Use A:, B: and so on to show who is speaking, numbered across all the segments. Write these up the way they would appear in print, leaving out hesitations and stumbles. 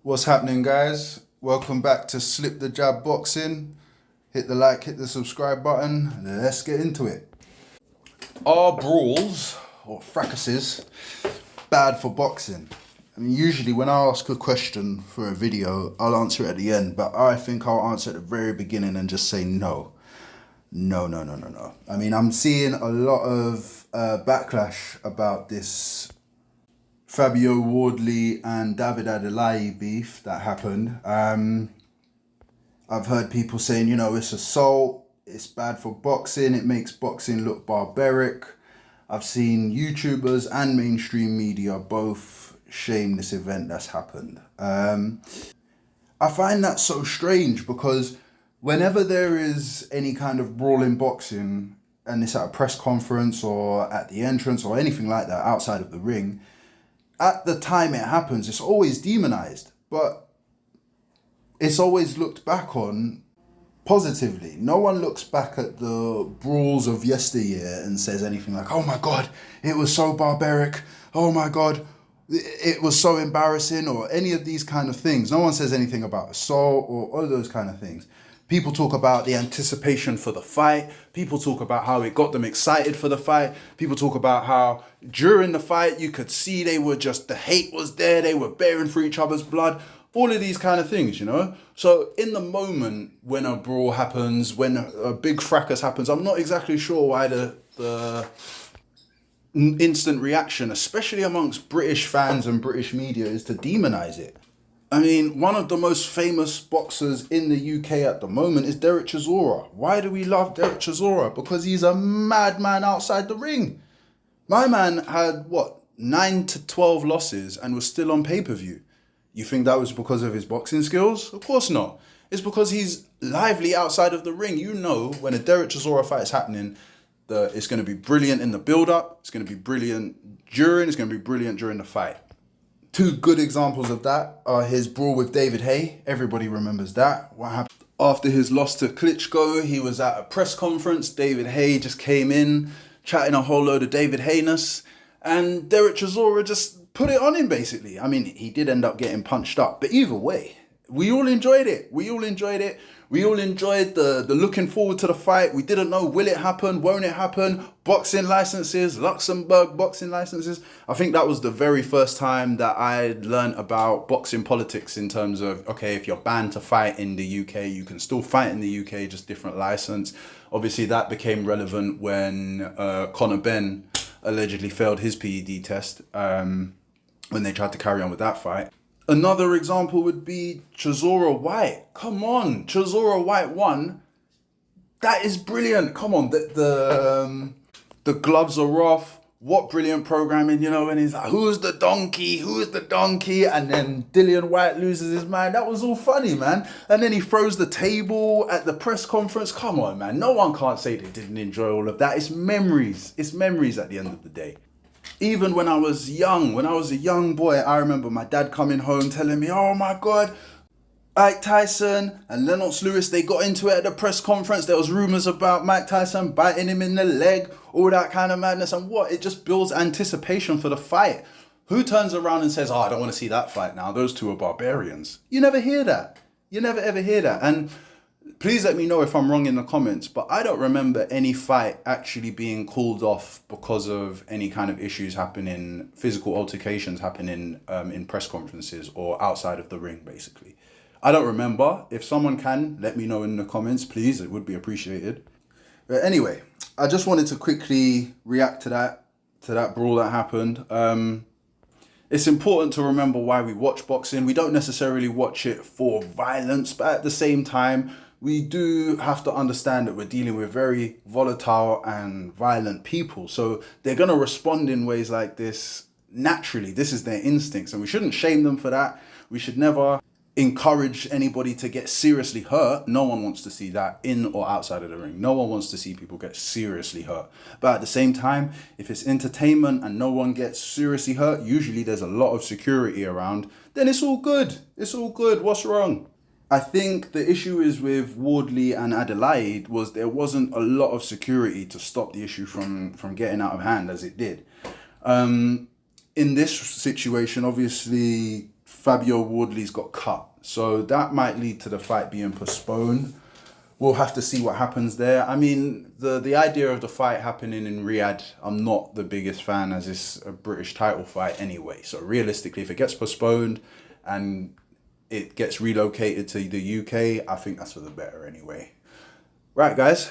A: What's happening, guys? Welcome back to Slip the Jab Boxing. Hit the like, hit the subscribe button, and let's get into it. Are brawls or fracases bad for boxing? I mean, usually when I ask a question for a video, I'll answer it at the end, but I think I'll answer at the very beginning and just say no. No. I mean, I'm seeing a lot of backlash about this Fabio Wardley and David Adeleye beef that happened. I've heard people saying, it's assault, it's bad for boxing, it makes boxing look barbaric. I've seen YouTubers and mainstream media both shame this event that's happened. I find that so strange because whenever there is any kind of brawl in boxing, and it's at a press conference or at the entrance or anything like that outside of the ring, at the time it happens, it's always demonized, but it's always looked back on positively. No one looks back at the brawls of yesteryear and says anything like, oh my God, it was so barbaric. Oh my God, it was so embarrassing, or any of these kind of things. No one says anything about assault or all those kind of things. People talk about the anticipation for the fight. People talk about how it got them excited for the fight. People talk about how during the fight, you could see the hate was there. They were bearing for each other's blood. All of these kind of things, So in the moment when a brawl happens, when a big fracas happens, I'm not exactly sure why the instant reaction, especially amongst British fans and British media, is to demonize it. I mean, one of the most famous boxers in the UK at the moment is Derek Chisora. Why do we love Derek Chisora? Because he's a madman outside the ring. My man had, 9 to 12 losses and was still on pay-per-view. You think that was because of his boxing skills? Of course not. It's because he's lively outside of the ring. When a Derek Chisora fight is happening, it's going to be brilliant in the build-up. It's going to be brilliant it's going to be brilliant during the fight. Two good examples of that are his brawl with David Haye. Everybody remembers that. What happened after his loss to Klitschko? He was at a press conference. David Haye just came in, chatting a whole load of David Haye-ness, and Derek Chisora just put it on him, basically. I mean, he did end up getting punched up, but either way, we all enjoyed it. We all enjoyed the looking forward to the fight. We didn't know, will it happen? Won't it happen? Boxing licenses, Luxembourg boxing licenses. I think that was the very first time that I learned about boxing politics in terms of, okay, if you're banned to fight in the UK, you can still fight in the UK, just different license. Obviously, that became relevant when Conor Benn allegedly failed his PED test when they tried to carry on with that fight. Another example would be Chisora White. Come on, Chisora White won. That is brilliant. Come on, the gloves are off. What brilliant programming, and he's like, who's the donkey? And then Dillian White loses his mind. That was all funny, man. And then he throws the table at the press conference. Come on, man. No one can't say they didn't enjoy all of that. It's memories. It's memories at the end of the day. Even when I was a young boy, I remember my dad coming home telling me, oh my God, Mike Tyson and Lennox Lewis, they got into it at the press conference. There was rumors about Mike Tyson biting him in the leg, all that kind of madness. And it just builds anticipation for the fight. Who turns around and says, I don't want to see that fight now. Those two are barbarians. You never hear that. You never ever hear that. And please let me know if I'm wrong in the comments, but I don't remember any fight actually being called off because of any kind of issues happening, physical altercations happening in press conferences or outside of the ring, basically. I don't remember. If someone can, let me know in the comments, please. It would be appreciated. But anyway, I just wanted to quickly react to that brawl that happened. It's important to remember why we watch boxing. We don't necessarily watch it for violence, but at the same time, we do have to understand that we're dealing with very volatile and violent people. So they're going to respond in ways like this naturally. This is their instincts, and we shouldn't shame them for that. We should never encourage anybody to get seriously hurt. No one wants to see that in or outside of the ring. No one wants to see people get seriously hurt. But at the same time, if it's entertainment and no one gets seriously hurt, usually there's a lot of security around, then it's all good. It's all good. What's wrong? I think the issue is with Wardley and Adeleye was there wasn't a lot of security to stop the issue from getting out of hand as it did. In this situation, obviously, Fabio Wardley's got cut. So that might lead to the fight being postponed. We'll have to see what happens there. I mean, the idea of the fight happening in Riyadh, I'm not the biggest fan, as it's a British title fight anyway. So realistically, if it gets postponed and it gets relocated to the UK, I think that's for the better anyway. Right, guys.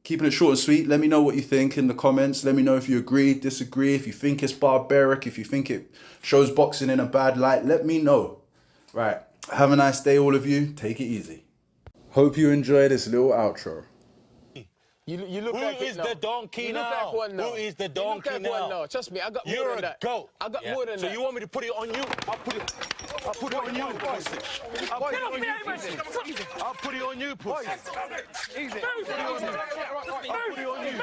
A: Keeping it short and sweet. Let me know what you think in the comments. Let me know if you agree, disagree, if you think it's barbaric, if you think it shows boxing in a bad light. Let me know. Right. Have a nice day, all of you. Take it easy. Hope you enjoy this little outro.
B: You look like
C: Who is the donkey now? Who is the donkey now?
B: Trust me, I got
C: You're
B: more than that.
C: a goat.
B: I got more than that.
C: So you want me to put it on you? I'll put it on you, pussy. I'll put it on you, pussy. I'll put it on you, pussy.
B: Easy.
C: I'll put it on you.